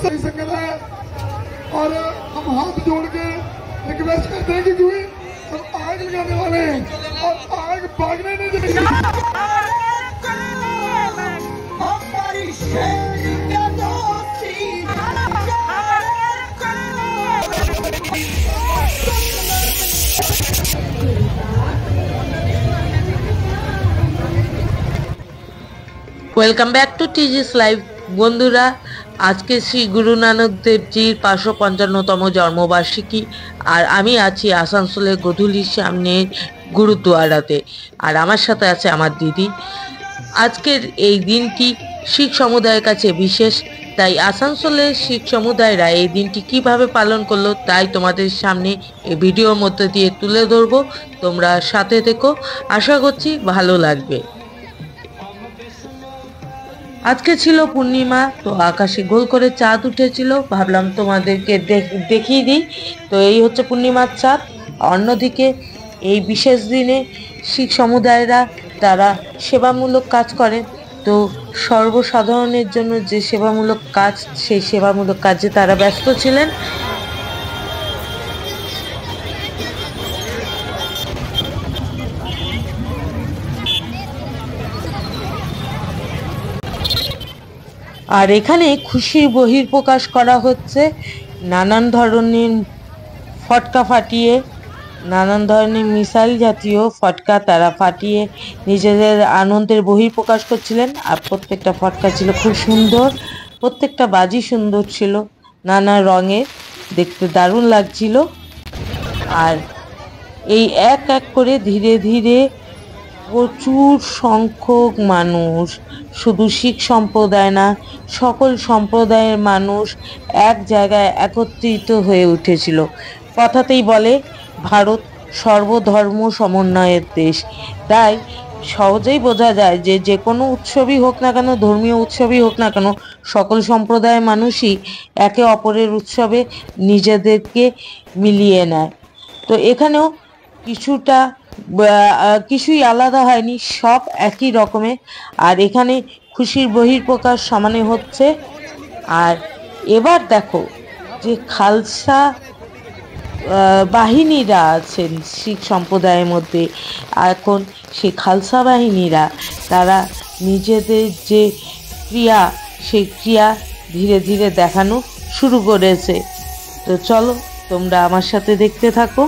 आशा संगत है और हम हाथ जोड़ के रिक्वेस्ट करते हैं कि क्योंकि हम आग लगाने वाले हैं और आग भागने नहीं देंगे। ওয়েলকাম ব্যাক টু টিজিস লাইভ। বন্ধুরা, আজকে শ্রী গুরু নানক দেবজির 555তম জন্মবার্ষিকী, আর আমি আছি আসানসোলের গধুলির সামনে গুরুদুয়ারাতে, আর আমার সাথে আছে আমার দিদি। আজকের এই দিনটি শিখ সমুদায়ের কাছে বিশেষ, তাই আসানসোলের শিখ সমুদায়রা এই দিনটি কিভাবে পালন করলো তাই তোমাদের সামনে এই ভিডিওর মধ্যে দিয়ে তুলে ধরবো। তোমরা সাথে থেকো, আশা করছি ভালো লাগবে। আজকে ছিল পূর্ণিমা, তো আকাশে গোল করে চাঁদ উঠেছিল, ভাবলাম তোমাদেরকে দেখিয়ে দিই। তো এই হচ্ছে পূর্ণিমার চাঁদ। অন্যদিকে এই বিশেষ দিনে শিখ সমুদায়রা তারা সেবামূলক কাজ করে, তো সর্বসাধারণের জন্য যে সেবামূলক কাজ, সেই সেবামূলক কাজে তারা ব্যস্ত ছিলেন। আর এখানে খুশির বহিঃপ্রকাশ করা হচ্ছে নানান ধরনের ফটকা ফাটিয়ে, নানান ধরনের মিসাইল জাতীয় ফটকা তারা ফাটিয়ে নিজেদের আনন্দের বহিঃপ্রকাশ করছিলেন। আর প্রত্যেকটা ফটকা ছিল খুব সুন্দর, প্রত্যেকটা বাজি সুন্দর ছিল, নানা রঙের, দেখতে দারুণ লাগছিল। আর এই এক এক করে ধীরে ধীরে প্রচুর সংখ্যক মানুষ, শুধু শিখ সম্প্রদায় না, সকল সম্প্রদায়ের মানুষ এক জায়গায় একত্রিত হয়ে উঠেছিল। কথাতেই বলে ভারত সর্বধর্ম সমন্বয়ের দেশ, তাই সহজেই বোঝা যায় যে যে কোনো উৎসবই হোক না কেন, ধর্মীয় উৎসবই হোক না কেন, সকল সম্প্রদায়ের মানুষই একে অপরের উৎসবে নিজেদেরকে মিলিয়ে নেয়। তো এখানেও কিছুই আলাদা হয়নি, সব একই রকমের। আর এখানে খুশির বহিঃপ্রকাশ সমানে হচ্ছে। আর এবার দেখো যে খালসা বাহিনীরা আছেন শিখ সম্প্রদায়ের মধ্যে, এখন সেই খালসা বাহিনীরা তারা নিজেদের যে ক্রিয়া, সেই ক্রিয়া ধীরে ধীরে দেখানো শুরু করেছে। তো চলো তোমরা আমার সাথে দেখতে থাকো।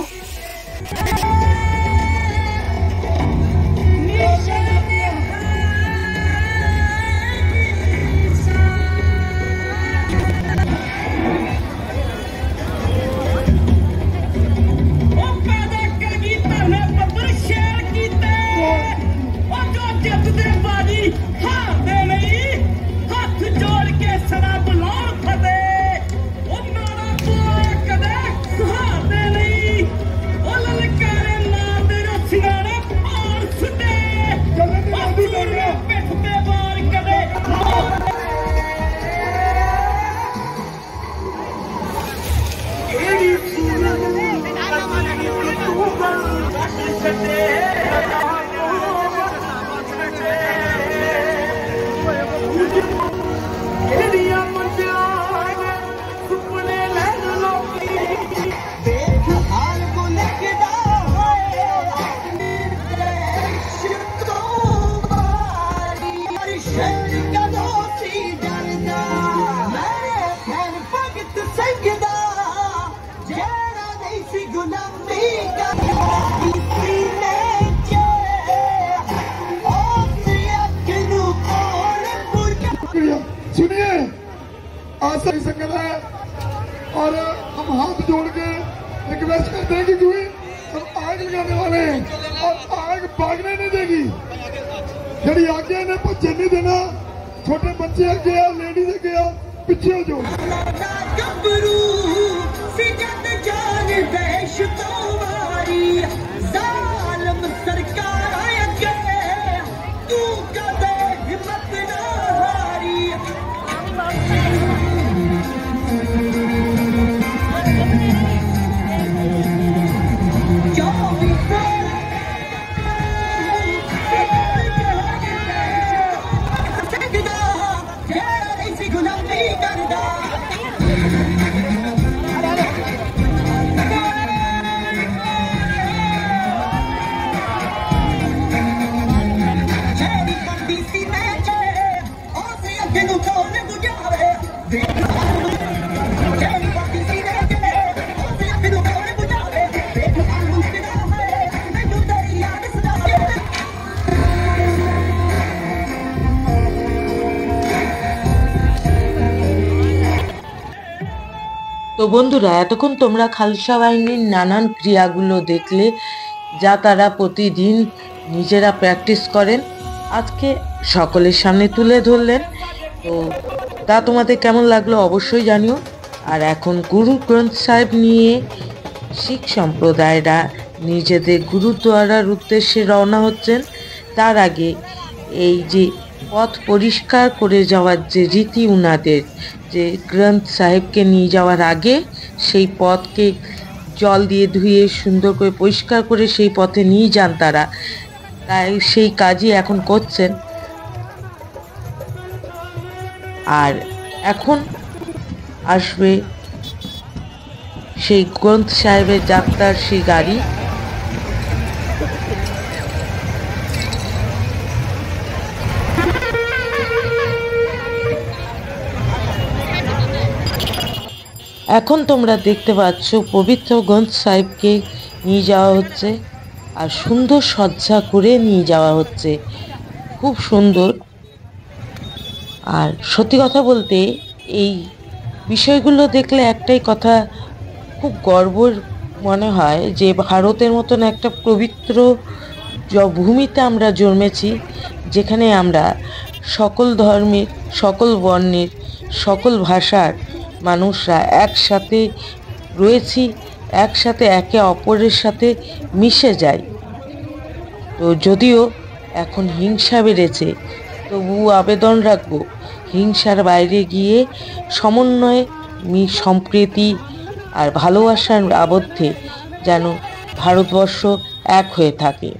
सुनिए, आशा संगत है और हम हाथ जोड़ के रिक्वेस्ट करते हैं कि क्योंकि हम आग लगाने वाले हैं और आग भागने नहीं देगी। जड़ी आगे ने बच्चे नहीं देना, छोटे बच्चे अगे आ, लेडीज अगे आ, पीछे हो जाओ। তো বন্ধুরা, এতক্ষণ তোমরা খালসা বাহিনীর নানান ক্রিয়াগুলো দেখলে, যা তারা প্রতিদিন নিজেরা প্র্যাকটিস করেন, আজকে সকলের সামনে তুলে ধরলেন। তো তা তোমাদের কেমন লাগলো অবশ্যই জানিও। আর এখন গুরু গ্রন্থ সাহেব নিয়ে শিখ সম্প্রদায়রা নিজেদের গুরুদ্বারার উদ্দেশ্যে রওনা হচ্ছেন। তার আগে এই যে পথ পরিষ্কার করে যাওয়ার যে রীতি উনাদের, যে গ্রন্থ সাহেবকে নিয়ে যাওয়ার আগে সেই পথকে জল দিয়ে ধুয়ে সুন্দর করে পরিষ্কার করে সেই পথে নিয়ে যান তারা, তাই সেই কাজই এখন করছেন। আর এখন আসবে সেই গ্রন্থ সাহেবের যাত্রার সেই গাড়ি। এখন তোমরা দেখতে পাচ্ছ পবিত্র গ্রন্থ সাহেবকে নিয়ে যাওয়া হচ্ছে, আর সুন্দর সজ্জা করে নিয়ে যাওয়া হচ্ছে, খুব সুন্দর। আর সত্যি কথা বলতে এই বিষয়গুলো দেখলে একটাই কথা খুব গর্বের মনে হয় যে ভারতের মতন একটা পবিত্র ভূমিতে আমরা জন্মেছি, যেখানে আমরা সকল ধর্মের, সকল বর্ণের, সকল ভাষার মানুষরা একসাথে রয়েছি, একসাথে একে অপরের সাথে মিশে যাই। তো যদিও এখন হিংসা বেড়েছে, তবুও আবেদন রাখবো হিংসার বাইরে গিয়ে সমন্বয়ে সম্প্রীতি আর ভালোবাসার আবদ্ধে যেন ভারতবর্ষ এক হয়ে থাকে।